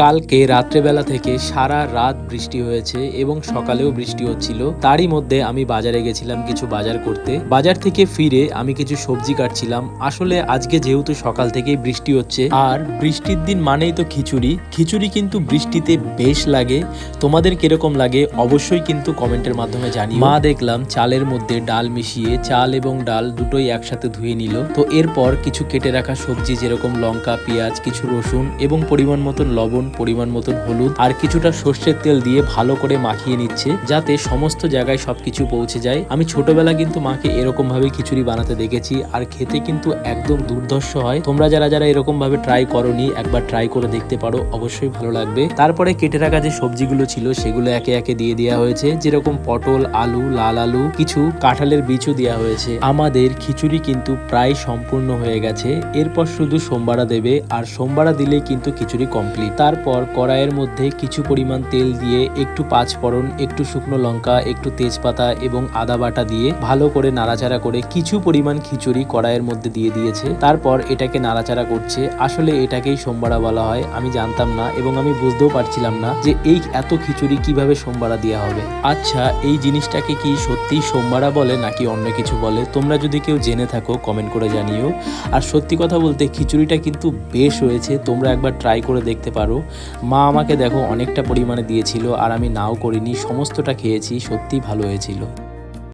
কালকে রাত্রেবেলা থেকে সারা রাত বৃষ্টি হয়েছে এবং সকালেও বৃষ্টি হচ্ছিল। তারই মধ্যে আমি বাজারে গেছিলাম কিছু বাজার করতে। বাজার থেকে ফিরে আমি কিছু সবজি কাটছিলাম। আসলে আজকে যেহেতু সকাল থেকেই বৃষ্টি হচ্ছে আর বৃষ্টির দিন মানেই তো খিচুড়ি। খিচুড়ি কিন্তু বৃষ্টিতে বেশ লাগে। তোমাদের কিরকম লাগে অবশ্যই কিন্তু কমেন্টের মাধ্যমে জানিও। মা দেখলাম চালের মধ্যে ডাল মিশিয়ে চাল এবং ডাল দুটোই একসাথে ধুয়ে নিল। তো এরপর কিছু কেটে রাখা সবজি যেরকম লঙ্কা, পেঁয়াজ, কিছু রসুন এবং পরিমাণ মতন লবণ, পরিমাণ মতন হলুদ আর কিছুটা সর্ষের তেল দিয়ে ভালো করে মাখিয়ে নিচ্ছে যাতে সমস্ত জায়গায় সবকিছু পৌঁছে যায়। আমি ছোটবেলা কিন্তু মাকে এরকম ভাবে খিচুড়ি বানাতে দেখেছি আর খেতে কিন্তু একদম দুর্ধর্ষ হয়। তোমরা যারা যারা এরকম ভাবে ট্রাই করোনি একবার ট্রাই করে দেখতে পারো, অবশ্যই ভালো লাগবে। তারপরে কেটে রাখা যে সবজিগুলো ছিল সেগুলো একে একে দিয়ে দেওয়া হয়েছে, যেরকম পটল, আলু, লাল আলু, কিছু কাঁঠালের বীজও দেওয়া হয়েছে। আমাদের খিচুড়ি কিন্তু প্রায় সম্পূর্ণ হয়ে গেছে। এরপর শুধু সোমবারা দেবে আর সোমবারা দিলেই কিন্তু খিচুড়ি কমপ্লিট। তারপর কড়াইয়ের মধ্যে কিছু পরিমাণ তেল দিয়ে একটু পাঁচফোড়ন, একটু শুকনো লঙ্কা, একটু তেজপাতা এবং আদা বাটা দিয়ে ভালো করে নাড়াচাড়া করে কিছু পরিমাণ খিচুড়ি কড়াইয়ের মধ্যে দিয়ে দিয়েছে। তারপর এটাকে নাড়াচাড়া করছে। আসলে এটাকেই সোমবারা বলা হয়, আমি জানতাম না এবং আমি বুঝতেও পারছিলাম না যে এই এত খিচুড়ি কিভাবে সোমবারা দেওয়া হবে। আচ্ছা, এই জিনিসটাকে কি সত্যি সোমবারা বলে নাকি অন্য কিছু বলে? তোমরা যদি কেউ জেনে থাকো কমেন্ট করে জানিও। আর সত্যি কথা বলতে খিচুড়িটা কিন্তু বেশ হয়েছে, তোমরা একবার ট্রাই করে দেখতে পারো। মা আমাকে দেখো অনেকটা পরিমাণে দিয়েছিল আর আমি নাও করিনি, সমস্তটা খেয়েছি, সত্যিই ভালো হয়েছিল।